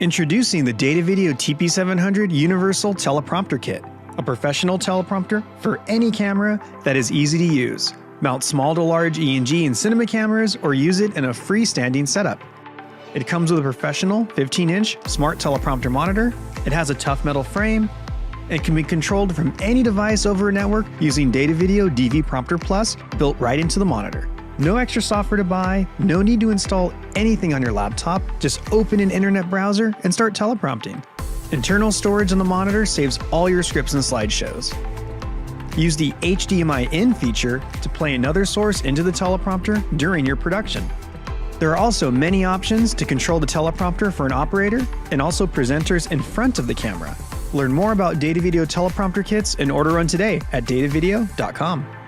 Introducing the Datavideo TP-700 Universal Teleprompter Kit, a professional teleprompter for any camera that is easy to use. Mount small to large ENG and cinema cameras or use it in a freestanding setup. It comes with a professional 15-inch smart teleprompter monitor. It has a tough metal frame. It can be controlled from any device over a network using Datavideo dvPrompter Plus built right into the monitor. No extra software to buy, no need to install anything on your laptop, just open an internet browser and start teleprompting. Internal storage on the monitor saves all your scripts and slideshows. Use the HDMI in feature to play another source into the teleprompter during your production. There are also many options to control the teleprompter for an operator and also presenters in front of the camera. Learn more about Datavideo teleprompter kits and order one today at datavideo.com.